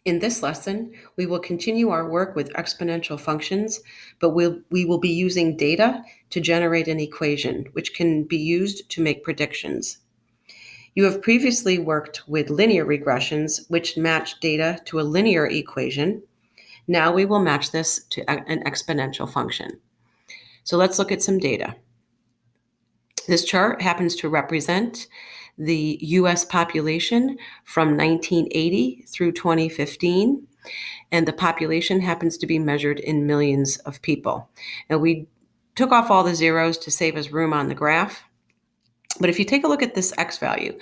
In this lesson, we will continue our work with exponential functions, but we will be using data to generate an equation, which can be used to make predictions. You have previously worked with linear regressions, which match data to a linear equation. Now we will match this to an exponential function. So let's look at some data. This chart happens to represent the US population from 1980 through 2015, and the population happens to be measured in millions of people. Now, we took off all the zeros to save us room on the graph, but if you take a look at this x value,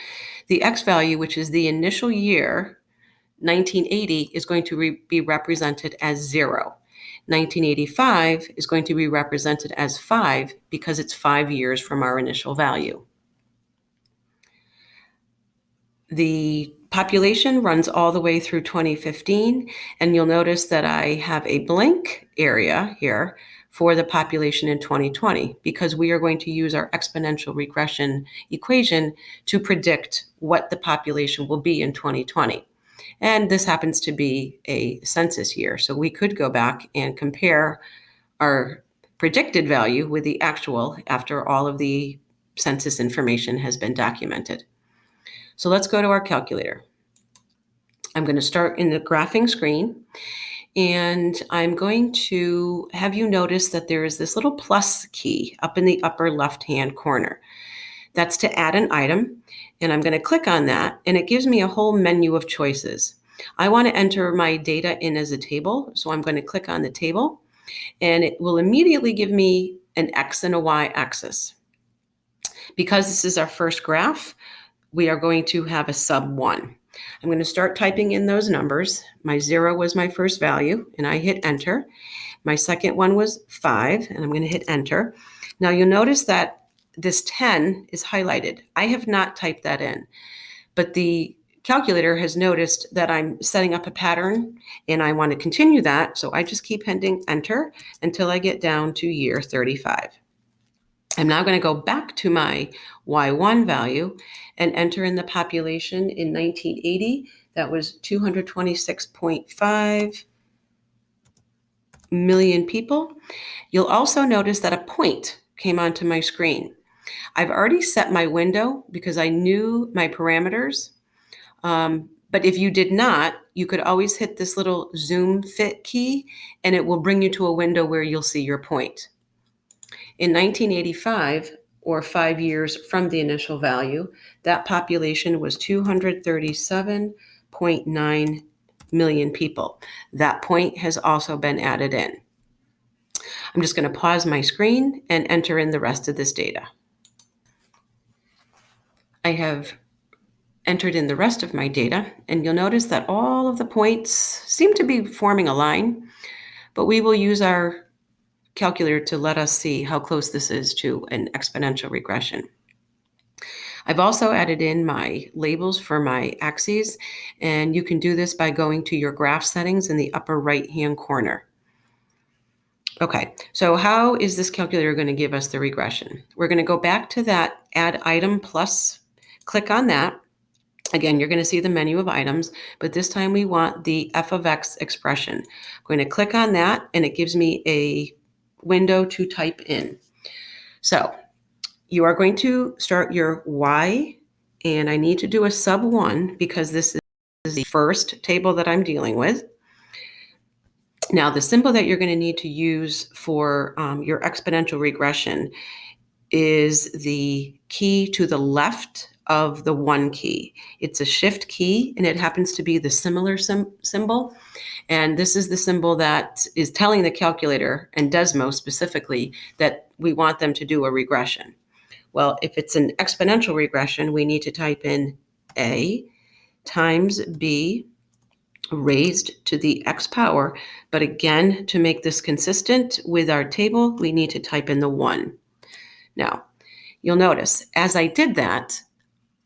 the x value, which is the initial year, 1980, is going to be represented as 0. 1985 is going to be represented as 5 because it's 5 years from our initial value. The population runs all the way through 2015, and you'll notice that I have a blank area here for the population in 2020 because we are going to use our exponential regression equation to predict what the population will be in 2020. And this happens to be a census year, so we could go back and compare our predicted value with the actual after all of the census information has been documented. So let's go to our calculator. I'm going to start in the graphing screen, and I'm going to have you notice that there is this little plus key up in the upper left-hand corner. That's to add an item, and I'm going to click on that, and it gives me a whole menu of choices. I want to enter my data in as a table, so I'm going to click on the table, and it will immediately give me an X and a Y axis. Because this is our first graph, we are going to have a sub 1. I'm going to start typing in those numbers. My 0 was my first value, and I hit enter. My second one was 5, and I'm going to hit enter. Now you'll notice that this 10 is highlighted. I have not typed that in, but the calculator has noticed that I'm setting up a pattern, and I want to continue that, so I just keep hitting enter until I get down to year 35. I'm now going to go back to my Y1 value and enter in the population in 1980. That was 226.5 million people. You'll also notice that a point came onto my screen. I've already set my window because I knew my parameters. But if you did not, you could always hit this little zoom fit key, and it will bring you to a window where you'll see your point. In 1985, or 5 years from the initial value, that population was 237.9 million people. That point has also been added in. I'm just going to pause my screen and enter in the rest of this data. I have entered in the rest of my data, and you'll notice that all of the points seem to be forming a line, but we will use our calculator to let us see how close this is to an exponential regression. I've also added in my labels for my axes, and you can do this by going to your graph settings in the upper right-hand corner. Okay, so how is this calculator going to give us the regression? We're going to go back to that add item plus, click on that. Again, you're going to see the menu of items, but this time we want the f of x expression. I'm going to click on that, and it gives me a window to type in. So you are going to start your Y, and I need to do a sub 1 because this is the first table that I'm dealing with. Now, the symbol that you're going to need to use for your exponential regression is the key to the left of the 1 key. It's a shift key, and it happens to be the similar symbol. And this is the symbol that is telling the calculator, and Desmo specifically, that we want them to do a regression. Well, if it's an exponential regression, we need to type in A times B raised to the x power. But again, to make this consistent with our table, we need to type in the 1. Now, you'll notice as I did that,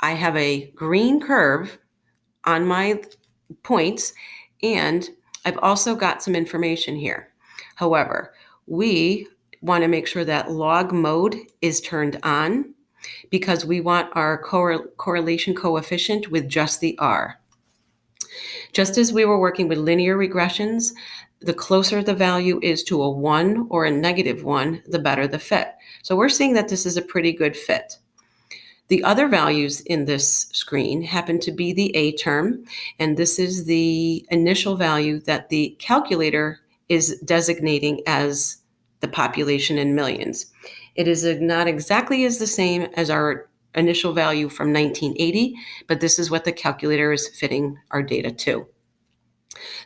I have a green curve on my points, and I've also got some information here. However, we want to make sure that log mode is turned on because we want our correlation coefficient with just the R. Just as we were working with linear regressions, the closer the value is to a 1 or a -1, the better the fit. So we're seeing that this is a pretty good fit. The other values in this screen happen to be the A term, and this is the initial value that the calculator is designating as the population in millions. It is not exactly as the same as our initial value from 1980, but this is what the calculator is fitting our data to.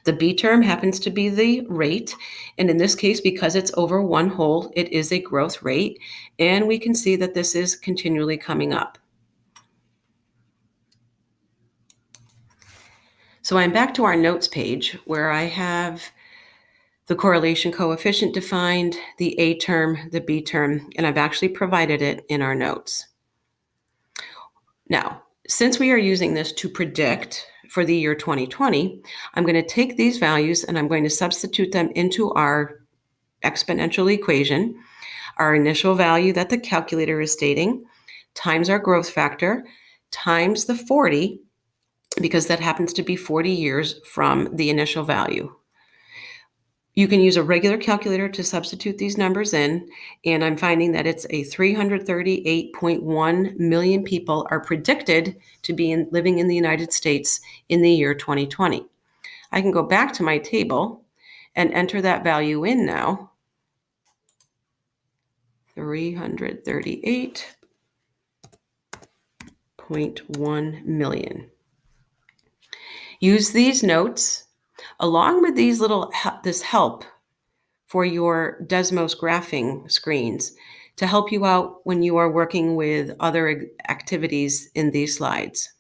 The B term happens to be the rate, and in this case, because it's over one whole, it is a growth rate, and we can see that this is continually coming up. So I'm back to our notes page where I have the correlation coefficient defined, the A term, the B term, and I've actually provided it in our notes. Now, since we are using this to predict for the year 2020, I'm going to take these values and I'm going to substitute them into our exponential equation, our initial value that the calculator is stating, times our growth factor, times the 40, because that happens to be 40 years from the initial value. You can use a regular calculator to substitute these numbers in, and I'm finding that it's a 338.1 million people are predicted to be living in the United States in the year 2020. I can go back to my table and enter that value in now. 338.1 million. Use these notes along with this help for your Desmos graphing screens to help you out when you are working with other activities in these slides.